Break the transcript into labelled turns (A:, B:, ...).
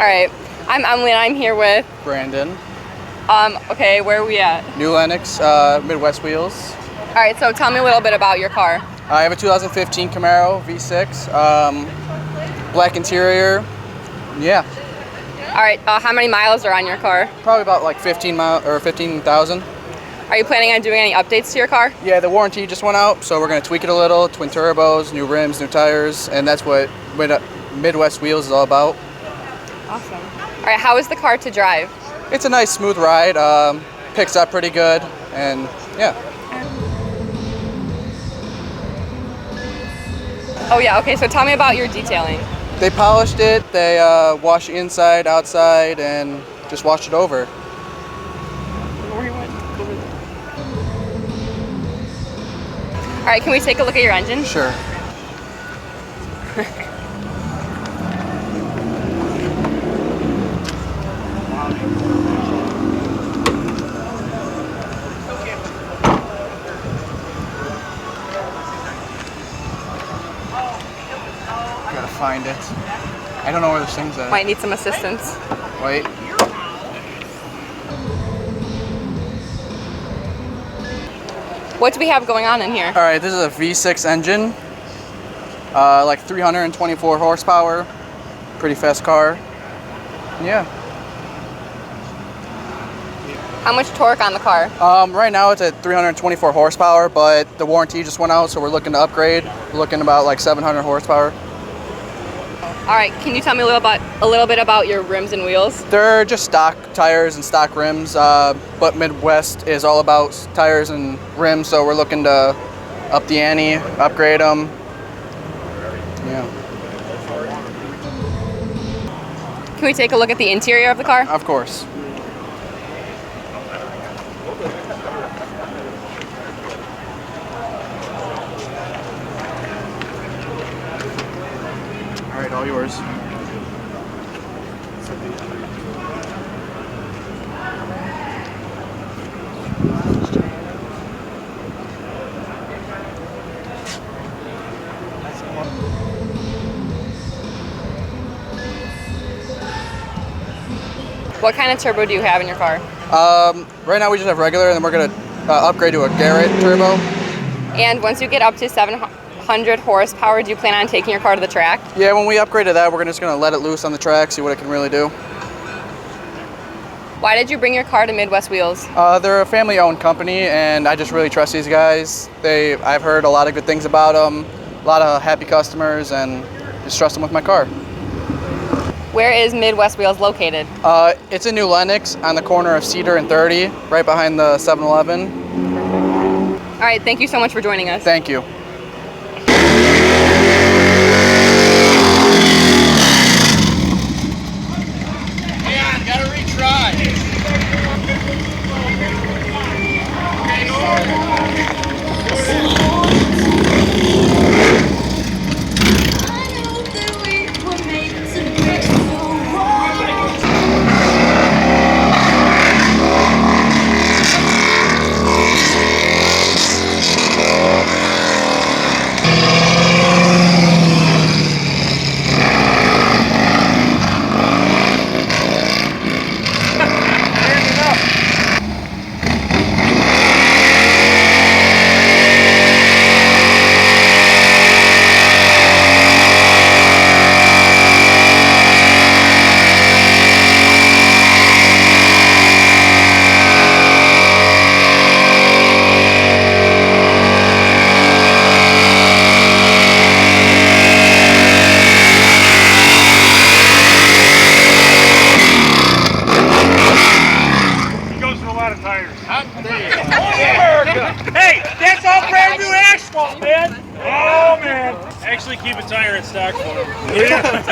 A: right. I'm Emily and I'm here with
B: Brandon.
A: Okay, where are we at?
B: New Lennox, Midwest Wheels.
A: All right, so tell me a little bit about your car.
B: I have a 2015 Camaro V6, black interior. Yeah.
A: All right, how many miles are on your car?
B: Probably about like 15,000.
A: Are you planning on doing any updates to your car?
B: Yeah, the warranty just went out, so we're gonna tweak it a little. Twin turbos, new rims, new tires, and that's what Midwest Wheels is all about.
A: Awesome. All right, how is the car to drive?
B: It's a nice, smooth ride. Picks up pretty good, and yeah.
A: Oh yeah, okay, so tell me about your detailing.
B: They polished it, they washed the inside, outside, and just washed it over.
A: All right, can we take a look at your engine?
B: Sure. Gotta find it. I don't know where this thing's at.
A: Might need some assistance.
B: Wait.
A: What do we have going on in here?
B: All right, this is a V6 engine, like 324 horsepower, pretty fast car. Yeah.
A: How much torque on the car?
B: Right now it's at 324 horsepower, but the warranty just went out, so we're looking to upgrade. We're looking about like 700 horsepower.
A: All right, can you tell me a little bit about your rims and wheels?
B: They're just stock tires and stock rims, but Midwest is all about tires and rims, so we're looking to up the ante, upgrade them. Yeah.
A: Can we take a look at the interior of the car?
B: Of course. All right, all yours.
A: What kind of turbo do you have in your car?
B: Right now we just have regular, and then we're gonna upgrade to a Garrett turbo.
A: And once you get up to 700 horsepower, do you plan on taking your car to the track?
B: Yeah, when we upgrade to that, we're just gonna let it loose on the track, see what it can really do.
A: Why did you bring your car to Midwest Wheels?
B: They're a family-owned company, and I just really trust these guys. I've heard a lot of good things about them, a lot of happy customers, and just trust them with my car.
A: Where is Midwest Wheels located?
B: It's in New Lennox on the corner of Cedar and 30, right behind the 7-Eleven.
A: All right, thank you so much for joining us.
B: Thank you.
C: Yeah, gotta retry.
D: Hey, that's all brand new asphalt, man. Oh, man. Actually, keep a tire in stock for him. Yeah,